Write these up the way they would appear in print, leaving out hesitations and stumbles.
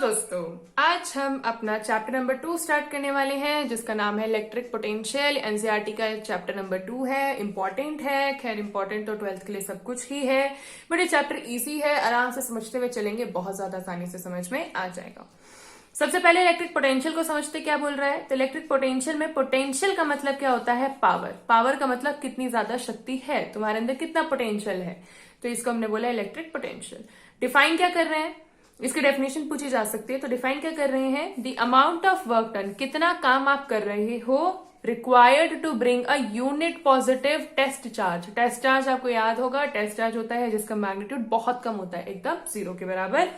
दोस्तों, आज हम अपना चैप्टर नंबर 2 स्टार्ट करने वाले हैं जिसका नाम है इलेक्ट्रिक पोटेंशियल। एनसीईआरटी का चैप्टर नंबर 2 है, इंपॉर्टेंट है। खैर इंपॉर्टेंट तो 12th के लिए सब कुछ ही है, बट ये चैप्टर इजी है, आराम से समझते हुए चलेंगे, बहुत ज्यादा आसानी से समझ में आ जाएगा। सबसे पहले इलेक्ट्रिक पोटेंशियल को समझते क्या बोल रहा है। तो इलेक्ट्रिक पोटेंशियल में पोटेंशियल का मतलब क्या होता है? पावर। पावर का मतलब कितनी ज्यादा शक्ति है, तुम्हारे अंदर कितना पोटेंशियल है, तो इसको हमने बोला इलेक्ट्रिक पोटेंशियल। डिफाइन क्या कर रहे हैं, इसकी डेफिनेशन पूछी जा सकती है। तो डिफाइन क्या कर रहे हैं? The amount of work done, कितना काम आप कर रहे हो, required to bring a unit positive test charge. Test charge आपको याद होगा, टेस्ट चार्ज होता है जिसका मैग्नीट्यूड बहुत कम होता है, एकदम 0 के बराबर,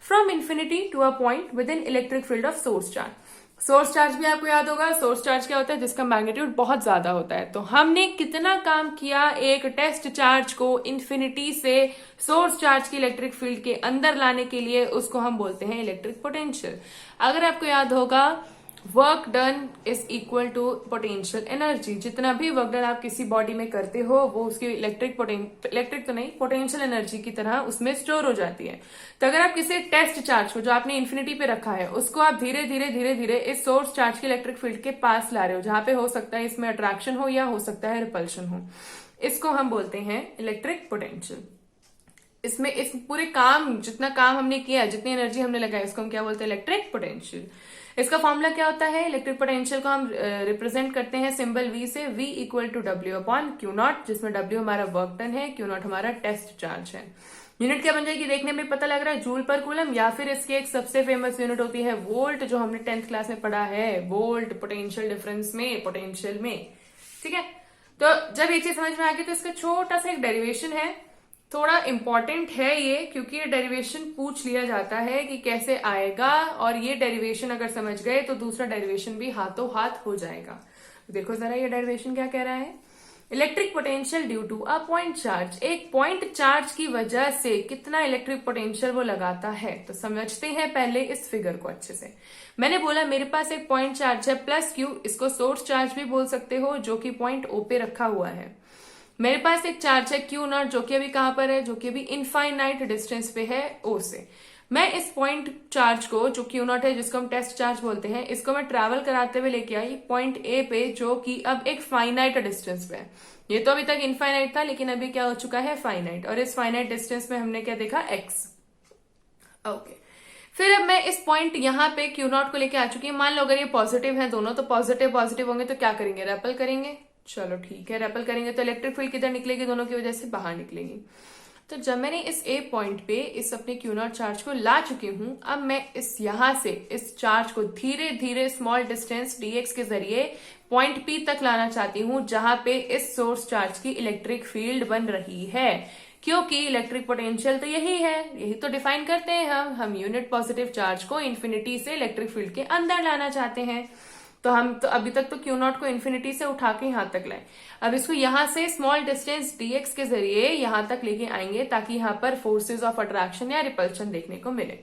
from infinity to a point with in electric field of source charge. Source charge भी आपको याद होगा, सोर्स चार्ज क्या होता है? जिसका मैग्नीट्यूड बहुत ज्यादा होता है। तो हमने कितना काम किया एक टेस्ट चार्ज को इन्फिनिटी से सोर्स चार्ज की इलेक्ट्रिक फील्ड के अंदर लाने के लिए, उसको हम बोलते हैं इलेक्ट्रिक पोटेंशियल। अगर आपको याद होगा, work done is equal to potential energy. जितना भी वर्क डन आप किसी बॉडी में करते हो वो उसकी इलेक्ट्रिक तो नहीं, पोटेंशियल एनर्जी की तरह उसमें स्टोर हो जाती है। तो अगर आप किसी टेस्ट चार्ज को जो आपने इन्फिनिटी पे रखा है, उसको आप धीरे धीरे धीरे धीरे इस सोर्स चार्ज की इलेक्ट्रिक फील्ड के पास ला रहे हो, जहां पे हो सकता है इसमें अट्रैक्शन हो या हो सकता है रिपल्शन हो, इसको हम बोलते हैं इलेक्ट्रिक पोटेंशियल। इसमें इस पूरे काम, जितना काम हमने किया, जितनी एनर्जी हमने लगाई, उसको हम क्या बोलते हैं? Electric potential. इसका फॉर्मूला क्या होता है? इलेक्ट्रिक पोटेंशियल को हम रिप्रेजेंट करते हैं सिंबल V से, V equal to W upon Q naught, जिसमें W हमारा वर्क डन है, क्यू नॉट हमारा टेस्ट चार्ज है। यूनिट क्या बन जाएगी देखने में पता लग रहा है? जूल पर कूलम, या फिर इसकी एक सबसे फेमस यूनिट होती है वोल्ट, जो हमने 10th क्लास में पढ़ा है, वोल्ट पोटेंशियल डिफरेंस में, पोटेंशियल में। ठीक है, तो जब ये चीज समझ में आ गई तो इसका छोटा सा एक डेरिवेशन है, थोड़ा इंपॉर्टेंट है ये, क्योंकि ये डेरिवेशन पूछ लिया जाता है कि कैसे आएगा, और ये डेरिवेशन अगर समझ गए तो दूसरा डेरिवेशन भी हाथों हाथ हो जाएगा। देखो जरा ये डेरिवेशन क्या कह रहा है। Electric potential due to a point charge, एक पॉइंट चार्ज की वजह से कितना इलेक्ट्रिक पोटेंशियल वो लगाता है। तो समझते हैं पहले इस फिगर को अच्छे से। मैंने बोला मेरे पास एक पॉइंट चार्ज है प्लस क्यू, इसको सोर्स चार्ज भी बोल सकते हो, जो कि पॉइंट ओ पे रखा हुआ है। मेरे पास एक चार्ज है क्यू नॉट, जो कि अभी कहां पर है? जो कि अभी इनफाइनाइट डिस्टेंस पे है ओ से। मैं इस पॉइंट चार्ज को, जो क्यू नॉट है, जिसको हम टेस्ट चार्ज बोलते हैं, इसको मैं ट्रैवल कराते हुए लेके आई पॉइंट ए पे, जो कि अब एक फाइनाइट डिस्टेंस पे है। ये तो अभी तक इनफाइनाइट था, लेकिन अभी क्या हो चुका है? फाइनाइट। और इस फाइनाइट डिस्टेंस में हमने क्या देखा? एक्स। ओके, फिर अब मैं इस पॉइंट यहाँ पे क्यू नॉट को लेके आ चुकी हूँ। मान लो अगर ये पॉजिटिव है दोनों, तो पॉजिटिव पॉजिटिव होंगे तो क्या करेंगे? रेपल करेंगे। चलो ठीक है, रेपल करेंगे तो इलेक्ट्रिक फील्ड किधर निकलेगी? दोनों की वजह से बाहर निकलेगी। तो जब मैंने इस ए पॉइंट पे इस अपने क्यू नॉट चार्ज को ला चुकी हूं, अब मैं इस यहां से इस चार्ज को धीरे धीरे स्मॉल डिस्टेंस dx के जरिए पॉइंट पी तक लाना चाहती हूं, जहां पे इस सोर्स चार्ज की इलेक्ट्रिक फील्ड बन रही है। क्योंकि इलेक्ट्रिक पोटेंशियल तो यही है, यही तो डिफाइन करते हैं हम यूनिट पॉजिटिव चार्ज को इन्फिनिटी से इलेक्ट्रिक फील्ड के अंदर लाना चाहते हैं। तो हम तो अभी तक तो क्यू नॉट को इन्फिनिटी से उठा के यहां तक लाए, अब इसको यहां से स्मॉल डिस्टेंस dx के जरिए यहां तक लेके आएंगे, ताकि यहां पर फोर्सेज ऑफ अट्रैक्शन या रिपल्शन देखने को मिले।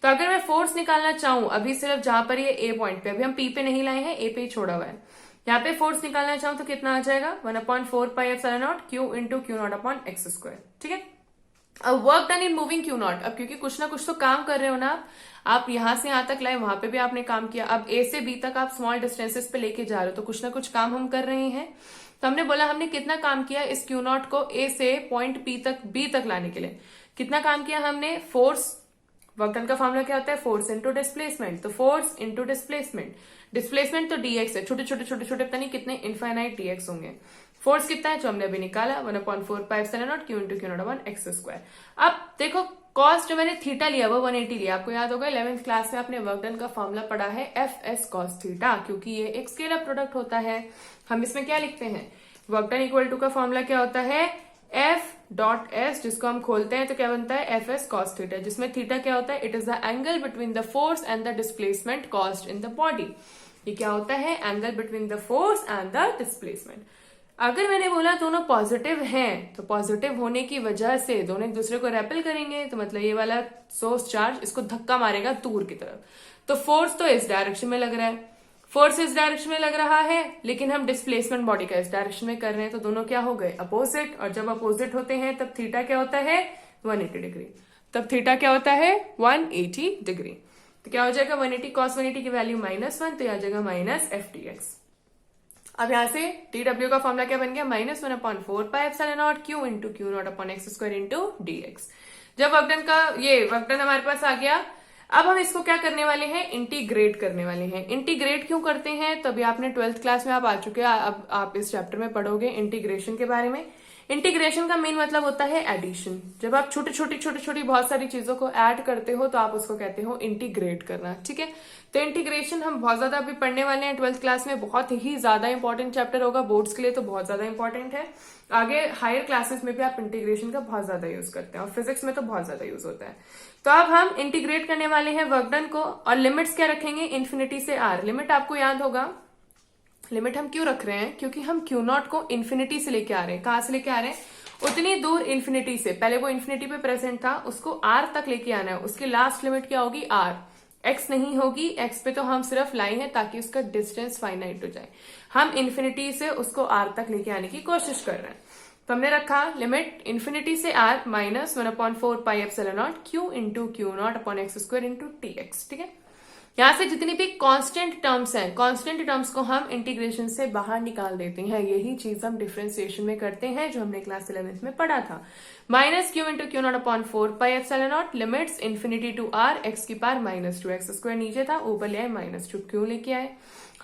तो अगर मैं फोर्स निकालना चाहूं, अभी सिर्फ जहां पर ये ए पॉइंट पे, अभी हम पी पे नहीं लाए हैं, ए पे ही छोड़ा हुआ है, यहाँ पे फोर्स निकालना चाहूं तो कितना आ जाएगा? 1/4 pi epsilon not Q into q naught upon x square. ठीक है, अब work done in moving Q not, अब क्योंकि कुछ ना कुछ तो काम कर रहे हो ना आप यहां से यहां तक लाए, वहां पे भी आपने काम किया। अब ए से बी तक आप स्मॉल डिस्टेंसेस पे लेके जा रहे हो, तो कुछ ना कुछ काम हम कर रहे हैं। तो हमने बोला हमने कितना काम किया इस क्यू नॉट को ए से पॉइंट पी तक, बी तक लाने के लिए कितना काम किया हमने? फोर्स। वर्क डन का फॉर्मूला क्या होता है? Force into displacement. तो फोर्स इंटू डिस्प्लेसमेंट, डिस्प्लेसमेंट तो dx है, छोटे छोटे छोटे छोटे पता नहीं कितने इनफाइनाइट dx होंगे। फोर्स कितना है जो हमने अभी निकाला? 1/4 pi epsilon not Q into q naught upon x square. अब देखो कॉस जो मैंने थीटा लिया वो 180 लिया, आपको याद होगा 11th क्लास में आपने वर्क डन का फॉर्मूला पढ़ा है एफ एस कॉस थीटा, क्योंकि ये एक स्केलर प्रोडक्ट होता है। हम इसमें क्या लिखते हैं? वर्क डन इक्वल टू का फॉर्मूला क्या होता है? एफ डॉट एस, जिसको हम खोलते हैं तो क्या बनता है? एफ एस कॉस थीटा, जिसमें थीटा क्या होता है? It is the angle between the force and the displacement caused in the body. ये क्या होता है? Angle between the force and the displacement. अगर मैंने बोला दोनों पॉजिटिव हैं, तो पॉजिटिव होने की वजह से दोनों एक दूसरे को रेपल करेंगे, तो मतलब ये वाला सोर्स चार्ज इसको धक्का मारेगा दूर की तरफ। तो फोर्स तो इस डायरेक्शन में लग रहा है, फोर्स इस डायरेक्शन में लग रहा है, लेकिन हम डिस्प्लेसमेंट बॉडी का इस डायरेक्शन में कर रहे हैं, तो दोनों क्या हो गए? अपोजिट। और जब अपोजिट होते हैं तब थीटा क्या होता है? 180 डिग्री। तब थीटा क्या होता है? 180 डिग्री। तो क्या हो जाएगा 180 cos 180 की वैल्यू -1, तो आ जाएगा माइनस एफ टी एक्स। अब यहां से टी डब्ल्यू का फॉर्मूला क्या बन गया, -1/4πε0 q into q naught upon x square into d x. जब वर्कडन का ये वर्कडन हमारे पास आ गया, अब हम इसको क्या करने वाले हैं, इंटीग्रेट करने वाले हैं। इंटीग्रेट क्यों करते हैं, तभी आपने 12th क्लास में आप आ चुके हैं, अब आप इस चैप्टर में पढ़ोगे इंटीग्रेशन के बारे में। इंटीग्रेशन का मेन मतलब होता है एडिशन। जब आप छोटी छोटी बहुत सारी चीजों को ऐड करते हो तो आप उसको कहते हो इंटीग्रेट करना, ठीक है। तो इंटीग्रेशन हम बहुत ज्यादा अभी पढ़ने वाले हैं 12th क्लास में, बहुत ही ज्यादा इंपॉर्टेंट चैप्टर होगा, बोर्ड्स के लिए तो बहुत ज्यादा इंपॉर्टेंट है। आगे हायर क्लासेस में भी आप इंटीग्रेशन का बहुत ज्यादा यूज करते हैं और फिजिक्स में तो बहुत ज्यादा यूज होता है। तो अब हम इंटीग्रेट करने वाले हैं वर्कडन को, और लिमिट्स क्या रखेंगे, इन्फिनिटी से आर। लिमिट आपको याद होगा, लिमिट हम क्यों रख रहे हैं, क्योंकि हम क्यू नॉट को इन्फिनिटी से लेके आ रहे हैं। कहां से लेके आ रहे हैं, उतनी दूर इन्फिनिटी से, पहले वो इन्फिनिटी पे प्रेजेंट था, उसको आर तक लेके आना है। उसकी लास्ट लिमिट क्या होगी, आर, एक्स नहीं होगी। एक्स पे तो हम सिर्फ लाए हैं ताकि उसका डिस्टेंस फाइनाइट हो जाए। हम इन्फिनिटी से उसको आर तक लेके आने की कोशिश कर रहे हैं। तो हमने रखा लिमिट इन्फिनिटी से r -1/4πε0 q into q naught upon x square into d x, ठीक है। यहां से जितनी भी कांस्टेंट टर्म्स हैं, कांस्टेंट टर्म्स को हम इंटीग्रेशन से बाहर निकाल देते हैं। यही चीज हम डिफरेंशिएशन में करते हैं, जो हमने क्लास 11th में पढ़ा था। -q into q naught upon 4πε0 limits infinity to r x की पावर -2 एक्स स्क्वायर नीचे था, ऊपर ले आए -2 क्यों लेके आए।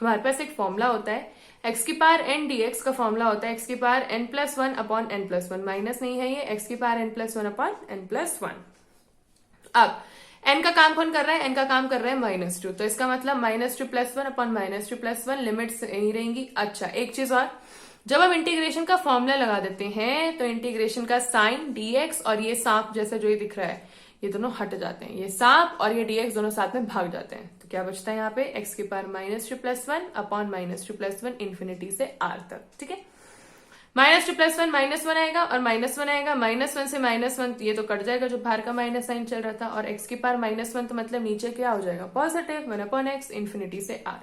हमारे पास एक फॉर्मूला होता है एक्स की पावर एन डी एक्स का फॉर्मूला होता है एक्स की power n+1 upon n+1, minus नहीं है ये, एक्स की पावर n+1 अपॉन n+1। अब n का काम कौन कर रहा है, n का काम कर रहा है -2, तो इसका मतलब -2+1 अपॉन -2+1 लिमिट्स यही रहेंगी। अच्छा एक चीज और, जब हम इंटीग्रेशन का फॉर्मूला लगा देते हैं तो इंटीग्रेशन का साइन dx और ये सांप जैसा जो ये दिख रहा है, ये दोनों हट जाते हैं। ये सांप और ये dx दोनों साथ में भाग जाते हैं। तो क्या बचता है यहाँ पे, x की पावर -2+1 अपॉन -2+1 इन्फिनिटी से r तक, ठीक है। -2+1 -1 आएगा और -1 आएगा, -1 से -1 ये तो कट जाएगा जो बाहर का माइनस साइन चल रहा था, और x की पावर -1 तो मतलब नीचे क्या हो जाएगा, पॉजिटिव 1/x इन्फिनिटी से r।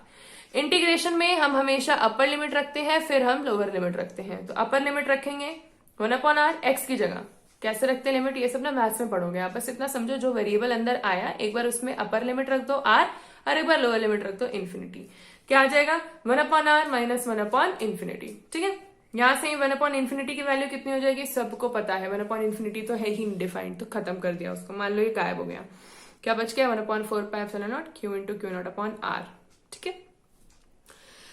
इंटीग्रेशन में हम हमेशा अपर लिमिट रखते हैं, फिर हम लोअर लिमिट रखते हैं। तो अपर लिमिट रखेंगे 1/r x की जगह। कैसे रखते हैं लिमिट, ये सब ना मैथ्स में पढ़ोगे आप, बस इतना समझो जो वेरिएबल अंदर आया एक बार उसमें अपर लिमिट रख दो r और एक बार लोअर लिमिट रख दो इन्फिनिटी। क्या आ जाएगा 1/r -1/इन्फिनिटी, ठीक है। यहां से 1/इन्फिनिटी की वैल्यू कितनी हो जाएगी, सबको पता है 1/इन्फिनिटी तो है ही इनडिफाइंड, तो खत्म कर दिया उसको, मान लो ये गायब हो गया। क्या बच गया 1/4πε0 q into q naught upon r, ठीक है।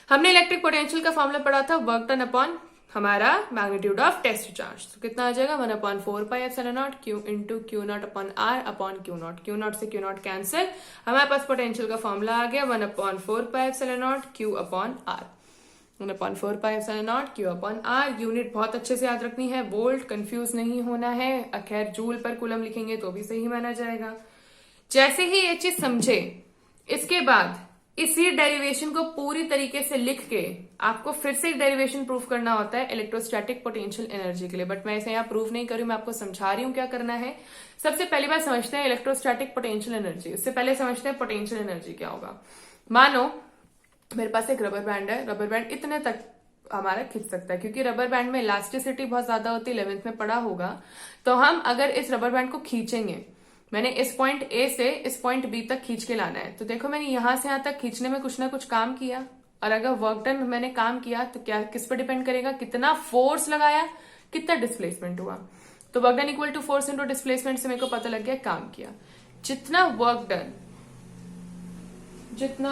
हमने इलेक्ट्रिक पोटेंशियल का फॉर्मूला पढ़ा था वर्क डन अपॉन हमारा मैग्नीट्यूड ऑफ टेस्ट चार्ज। तो कितना आ जाएगा 1/4πε0 q into q naught upon r upon Q naught. Q naught से क्यू नॉट कैंसिल, हमारे पास पोटेंशियल का फॉर्मूला आ गया 1/4πε0 q upon r. 1/4πε0 q upon r. Unit बहुत अच्छे से याद रखनी है, वोल्ट, कंफ्यूज नहीं होना है। खैर जूल पर कूलम लिखेंगे तो भी सही माना जाएगा। जैसे ही ये चीज समझे, इसके बाद इसी डेरिवेशन को पूरी तरीके से लिख के आपको फिर से एक डेरिवेशन प्रूव करना होता है इलेक्ट्रोस्टैटिक पोटेंशियल एनर्जी के लिए, बट मैं इसे यहाँ प्रूव नहीं करूं, मैं आपको समझा रही हूँ क्या करना है। सबसे पहली बात समझते हैं इलेक्ट्रोस्टैटिक पोटेंशियल एनर्जी, उससे पहले समझते हैं पोटेंशियल एनर्जी क्या होगा। मानो मेरे पास एक रबर बैंड है, रबर बैंड इतने तक हमारा खींच सकता है, क्योंकि रबर बैंड में इलास्टिसिटी बहुत ज्यादा होती है, 11th में पढ़ा होगा। तो हम अगर इस रबर बैंड को खींचेंगे, मैंने इस पॉइंट ए से इस पॉइंट बी तक खींच के लाना है, तो देखो मैंने यहां से यहां तक खींचने में कुछ ना कुछ काम किया, और अगर वर्क डन मैंने काम किया तो क्या किस पर डिपेंड करेगा, कितना फोर्स लगाया, कितना डिस्प्लेसमेंट हुआ। तो work done equal to force into displacement से मेरे को पता लग गया काम किया। जितना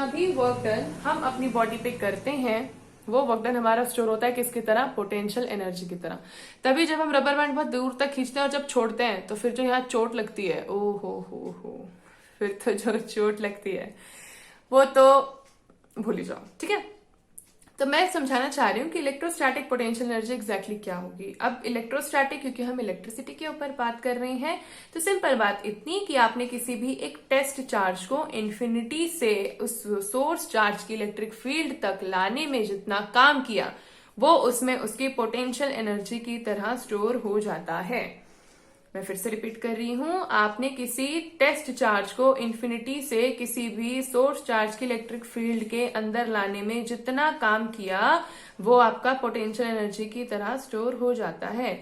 भी वर्क डन हम अपनी बॉडी पे करते हैं, वो वर्क डन हमारा स्टोर होता है किसकी तरह, पोटेंशियल एनर्जी की तरह। तभी जब हम रबर बैंड बहुत दूर तक खींचते हैं और जब छोड़ते हैं तो फिर जो यहाँ चोट लगती है, ओ हो, फिर तो जो चोट लगती है वो तो भूल ही जाओ, ठीक है। तो मैं समझाना चाह रही हूँ कि इलेक्ट्रोस्टैटिक पोटेंशियल एनर्जी एग्जैक्टली क्या होगी। अब इलेक्ट्रोस्टैटिक, क्योंकि हम इलेक्ट्रिसिटी के ऊपर बात कर रहे हैं, तो सिंपल बात इतनी कि आपने किसी भी एक टेस्ट चार्ज को इन्फिनिटी से उस सोर्स चार्ज की इलेक्ट्रिक फील्ड तक लाने में जितना काम किया, वो उसमें उसकी पोटेंशियल एनर्जी की तरह स्टोर हो जाता है। मैं फिर से रिपीट कर रही हूं, आपने किसी टेस्ट चार्ज को इन्फिनिटी से किसी भी सोर्स चार्ज की इलेक्ट्रिक फील्ड के अंदर लाने में जितना काम किया, वो आपका पोटेंशियल एनर्जी की तरह स्टोर हो जाता है।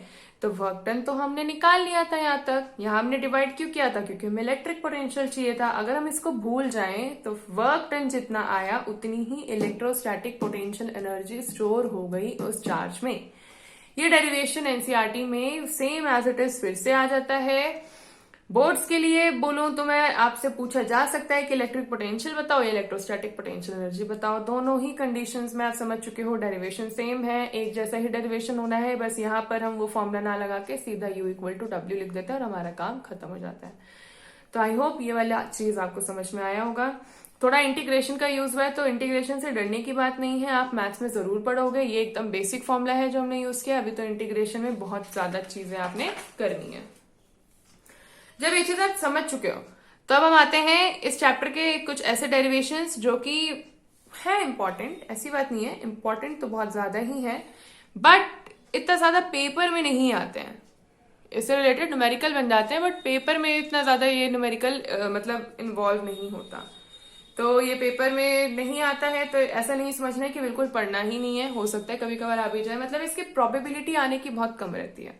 तो वर्क डन तो हमने निकाल लिया था यहाँ तक। यहाँ हमने डिवाइड क्यों किया था? क्योंकि हमें इलेक्ट्रिक पोटेंशियल चाहिए था। अगर हम इसको भूल जाएं तो वर्क डन जितना आया उतनी ही इलेक्ट्रोस्टैटिक पोटेंशियल एनर्जी स्टोर हो गई उस चार्ज में। ये डेरिवेशन एनसीईआरटी में सेम एज इट इज फिर से आ जाता है। बोर्ड्स के लिए बोलूं तो मैं आपसे पूछा जा सकता है कि इलेक्ट्रिक पोटेंशियल बताओ या इलेक्ट्रोस्टैटिक पोटेंशियल एनर्जी बताओ। दोनों ही कंडीशंस में आप समझ चुके हो, डेरिवेशन सेम है, एक जैसा ही डेरिवेशन होना है। बस यहाँ पर हम वो फॉर्मूला ना लगा के सीधा U इक्वल टू W लिख देते हैं और हमारा काम खत्म हो जाता है। तो आई होप ये वाला चीज आपको समझ में आया होगा। थोड़ा इंटीग्रेशन का यूज हुआ है, तो इंटीग्रेशन से डरने की बात नहीं है, आप मैथ्स में जरूर पढ़ोगे। ये एकदम बेसिक फॉर्मूला है जो हमने यूज किया। अभी तो इंटीग्रेशन में बहुत ज्यादा चीजें आपने करनी है। जब ये चीज आप समझ चुके हो तो अब हम आते हैं इस चैप्टर के कुछ ऐसे डेरिवेशंस जो कि है इंपॉर्टेंट। ऐसी बात नहीं है, इंपॉर्टेंट तो बहुत ज्यादा ही है, बट इतना ज्यादा पेपर में नहीं आते हैं। इससे रिलेटेड न्यूमेरिकल बन जाते हैं, बट पेपर में इतना ज्यादा ये न्यूमेरिकल मतलब इन्वॉल्व नहीं होता। तो ये पेपर में नहीं आता है तो ऐसा नहीं समझना है कि बिल्कुल पढ़ना ही नहीं है। हो सकता है कभी कभार आ भी जाए, मतलब इसकी प्रोबेबिलिटी आने की बहुत कम रहती है।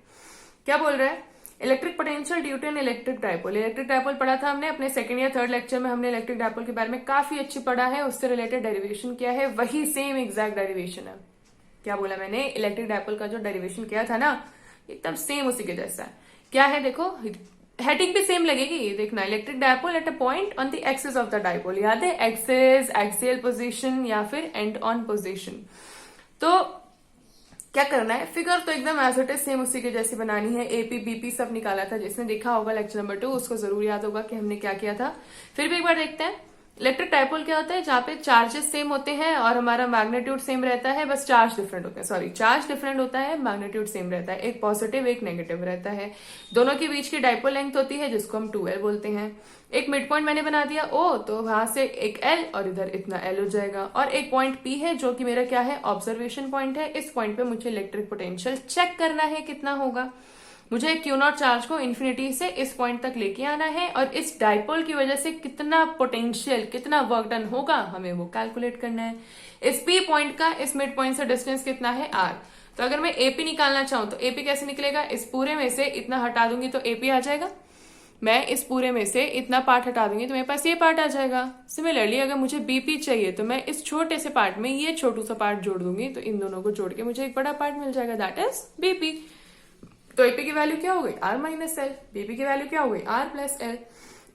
क्या बोल रहा है? Electric potential due to an electric dipole. Electric dipole पढ़ा था हमने अपने सेकंड या थर्ड लेक्चर में। हमने इलेक्ट्रिक डायपोल के बारे में काफी अच्छी पढ़ा है, उससे रिलेटेड डेरिवेशन किया है, वही सेम एग्जैक्ट डेरिवेशन है। क्या बोला मैंने? इलेक्ट्रिक डायपोल का जो डेरिवेशन किया था ना, एकदम सेम उसी के जैसा है। क्या है देखो, हेडिंग भी सेम लगेगी, ये देखना। Electric dipole at a point on the axis of the dipole. याद है? एक्सिस, एक्सियल पोजीशन या फिर एंड ऑन पोजीशन। तो क्या करना है? फिगर तो एकदम एज इट इज सेम उसी के जैसी बनानी है। एपी बीपी सब निकाला था, जिसने देखा होगा लेक्चर नंबर 2 उसको जरूर याद होगा कि हमने क्या किया था। फिर भी एक बार देखते हैं। इलेक्ट्रिक डायपोल क्या होता है? जहां पे चार्जेस सेम होते हैं और हमारा मैग्नीट्यूड सेम रहता है, बस चार्ज डिफरेंट होते हैं। सॉरी, चार्ज डिफरेंट होता है, मैग्नीट्यूड सेम रहता है। एक पॉजिटिव एक नेगेटिव रहता है। दोनों के बीच की डायपोल लेंथ होती है जिसको हम 2L बोलते हैं। एक मिड पॉइंट मैंने बना दिया O, तो वहां से एक L और इधर इतना L हो जाएगा। और एक पॉइंट P है जो कि मेरा क्या है? ऑब्जर्वेशन पॉइंट है। इस पॉइंट पे मुझे इलेक्ट्रिक पोटेंशियल चेक करना है कितना होगा। मुझे Q0 चार्ज को इन्फिनिटी से इस पॉइंट तक लेके आना है और इस डायपोल की वजह से कितना पोटेंशियल, कितना वर्क डन होगा, हमें वो कैलकुलेट करना है। इस P पॉइंट का इस मिड पॉइंट से डिस्टेंस कितना है? R। तो अगर मैं AP निकालना चाहूं तो AP कैसे निकलेगा? इस पूरे में से इतना हटा दूंगी तो AP आ जाएगा। मैं इस पूरे में से इतना पार्ट हटा दूंगी तो मेरे पास ये पार्ट आ जाएगा। सिमिलरली अगर मुझे BP चाहिए तो मैं इस छोटे से पार्ट में ये छोटू सा पार्ट जोड़ दूंगी, तो इन दोनों को जोड़ के मुझे एक बड़ा पार्ट मिल जाएगा, दैट इज BP। तो AP की वैल्यू क्या हो गई? R minus L. BP की वैल्यू क्या हो गई? R plus L.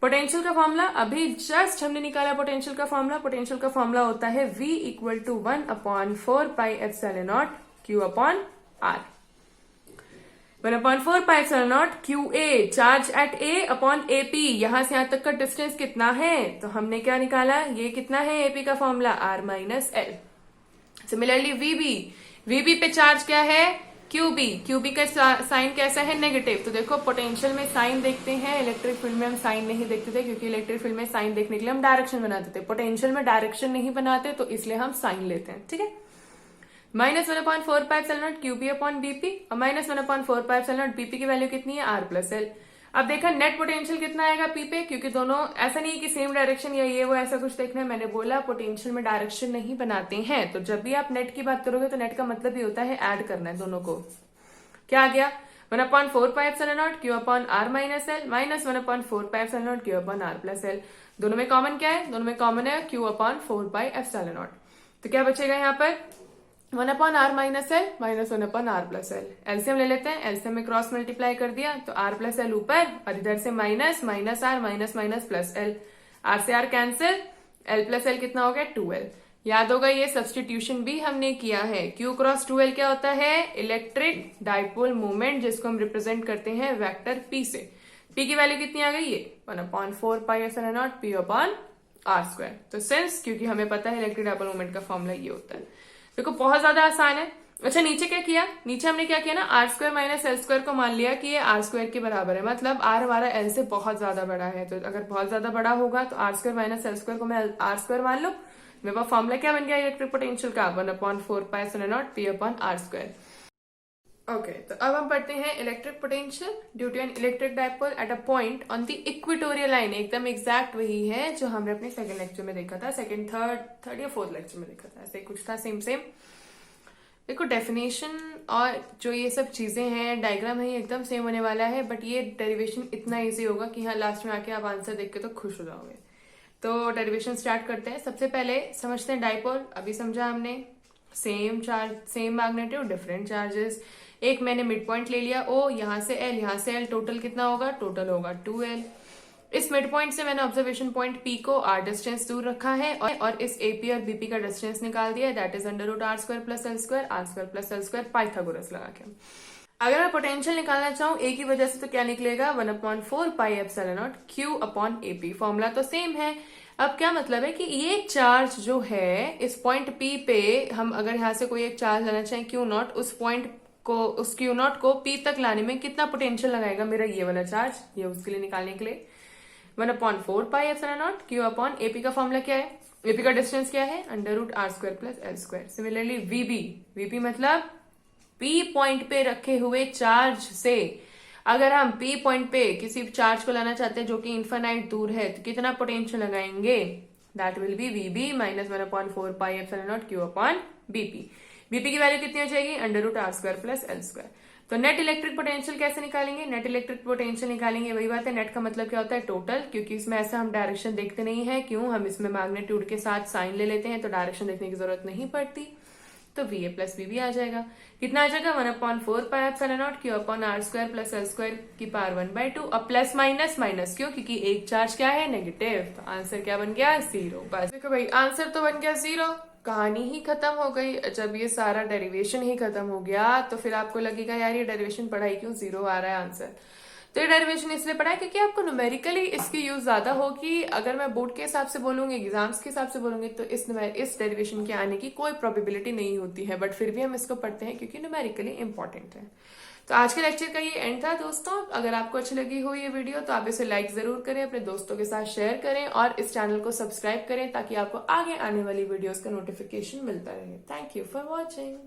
पोटेंशियल का फॉर्मूला अभी जस्ट हमने निकाला। पोटेंशियल का फॉर्मूला, पोटेंशियल का फॉर्मूला होता है V equal to 1/4 pi epsilon naught Q upon R। 1/4 pi epsilon naught QA, charge at A upon AP। यहां से यहां तक का डिस्टेंस कितना है? तो हमने क्या निकाला? ये कितना है? AP का formula R minus L. Similarly VB पे चार्ज क्या है? QB का साइन कैसा है? नेगेटिव। तो देखो पोटेंशियल में साइन देखते हैं, इलेक्ट्रिक फील्ड में हम साइन नहीं देखते थे, क्योंकि इलेक्ट्रिक फील्ड में साइन देखने के लिए हम डायरेक्शन बनाते थे। पोटेंशियल में डायरेक्शन नहीं बनाते, तो इसलिए हम साइन लेते हैं। ठीक है। -1/4 pi epsilon not QB upon BP और -1/4 पाई एप्सिलॉन नॉट BP की वैल्यू कितनी है? R plus L. अब देखा नेट पोटेंशियल कितना आएगा P पे, क्योंकि दोनों ऐसा नहीं है कि सेम डायरेक्शन या ये वो ऐसा कुछ देखना है। मैंने बोला पोटेंशियल में डायरेक्शन नहीं बनाते हैं, तो जब भी आप नेट की बात करोगे तो नेट का मतलब ही होता है ऐड करना है दोनों को। क्या आ गया? 1/4 pi epsilon naught Q upon R minus L minus 1/4 pi epsilon naught Q upon R plus L. दोनों में कॉमन क्या है? दोनों में कॉमन है Q upon 4 pi epsilon not. तो क्या बचेगा यहाँ पर? 1/R minus L minus 1/R plus L. LCM ले लेते हैं। एलसीएम में क्रॉस मल्टीप्लाई कर दिया तो R प्लस एल ऊपर और इधर से minus minus R minus minus plus L. R से R cancel, L plus L कितना हो गया? 2L। याद होगा ये सब्सटीट्यूशन भी हमने किया है। Q क्रॉस 2L क्या होता है? इलेक्ट्रिक डायपोल मोमेंट, जिसको हम रिप्रेजेंट करते हैं वेक्टर P से। P की वैल्यू कितनी आ गई? ये 1/4 pi epsilon naught P upon R square. तो सिंस क्योंकि हमें पता है इलेक्ट्रिक डायपोल मोमेंट का फॉर्मूला ये होता है। देखो बहुत ज्यादा आसान है। अच्छा नीचे क्या किया? नीचे हमने क्या किया ना, R square minus L square को मान लिया कि ये R स्क्वायर के बराबर है, मतलब R हमारा L से बहुत ज्यादा बड़ा है। तो अगर बहुत ज्यादा बड़ा होगा तो R square minus L square को मैं R स्क्वायर मान लो। मेरे पास फॉर्मूला क्या बन गया इलेक्ट्रिक पोटेंशियल का? 1/4 pi epsilon naught P upon R square. Okay, तो अब हम पढ़ते हैं electric potential due to an electric dipole at a point on the equatorial line. एकदम एग्जैक्ट वही है जो हमने अपने सेकंड लेक्चर में देखा था, सेकंड थर्ड या फोर्थ लेक्चर में देखा था, ऐसे कुछ था सेम। देखो डेफिनेशन और जो ये सब चीजें हैं, डायग्राम है, ये एकदम सेम होने वाला है, बट ये डेरिवेशन इतना इजी होगा कि हाँ लास्ट में आके आप आंसर देख के तो खुश हो जाओगे। तो डेरिवेशन स्टार्ट करते हैं। सबसे पहले समझते हैं डाइपोल। अभी समझा हमने, same charge, same magnitude, different charges. एक मैंने मिड पॉइंट ले लिया O, यहां से L, यहां से L, टोटल कितना होगा? टोटल होगा 2L। इस मिड पॉइंट से मैंने ऑब्जर्वेशन पॉइंट P को R डिस्टेंस दूर रखा है और इस AP और BP का डिस्टेंस निकाल दिया, that is under root R² plus L², R² plus L² Pythagoras लगा के। अगर मैं पोटेंशियल निकालना चाहूं A की वजह से तो क्या निकलेगा? 1/4 pi epsilon naught Q upon AP। Formula तो सेम है। अब क्या मतलब है कि ये चार्ज जो है इस पॉइंट P पे, हम अगर यहां से कोई एक चार्ज लाना चाहें Q0, उस पॉइंट को, उस Q0 को P तक लाने में कितना पोटेंशियल लगाएगा मेरा ये वाला चार्ज, ये उसके लिए निकालने के लिए 1/4 pi epsilon naught Q upon AP का फॉर्मूला क्या है? AP का डिस्टेंस क्या है? Under root R² plus L²। Similarly VB मतलब P पॉइंट पे रखे हुए चार्ज से अगर हम P पॉइंट पे किसी चार्ज को लाना चाहते हैं जो कि इन्फिनाइट दूर है, तो कितना पोटेंशियल लगाएंगे? That will be VB minus 1/4 pi epsilon naught Q upon BP। BP की वैल्यू कितनी हो जाएगी? Under root R² plus L²। तो नेट इलेक्ट्रिक पोटेंशियल कैसे निकालेंगे? नेट इलेक्ट्रिक पोटेंशियल निकालेंगे, वही बात है, नेट का मतलब क्या होता है? टोटल, क्योंकि इसमें ऐसा हम डायरेक्शन देखते नहीं है। क्यों? हम इसमें मैग्नीट्यूड के साथ साइन ले लेते हैं, तो डायरेक्शन देखने की जरूरत नहीं पड़ती। तो VA प्लस VB आ जाएगा। कितना आ जाएगा? 1/4 pi epsilon naught Q upon R² plus L² की पावर 1/2। अब प्लस माइनस माइनस क्यों? क्योंकि एक चार्ज क्या है? नेगेटिव। तो आंसर क्या बन गया? 0। बस देखो भाई, आंसर तो बन गया 0, कहानी ही खत्म हो गई। जब ये सारा डेरिवेशन ही खत्म हो गया तो फिर आपको लगेगा यार ये डेरिवेशन पढ़ाई क्यों 0 आ रहा है आंसर। तो ये डेरिवेशन इसलिए पढ़ा है क्योंकि आपको न्यूमेरिकली इसकी यूज ज्यादा होगी। अगर मैं बोर्ड के हिसाब से बोलूंगी, एग्जाम्स के हिसाब से बोलूंगी, तो इस डेरिवेशन के आने की कोई प्रोबेबिलिटी नहीं होती है, बट फिर भी हम इसको पढ़ते हैं क्योंकि न्यूमेरिकली इंपॉर्टेंट है। तो आज के लेक्चर का ये एंड था दोस्तों। अगर आपको अच्छी लगी हो ये वीडियो तो आप इसे लाइक जरूर करें, अपने दोस्तों के साथ शेयर करें और इस चैनल को सब्सक्राइब करें ताकि आपको आगे आने वाली वीडियोस का नोटिफिकेशन मिलता रहे। Thank you for watching.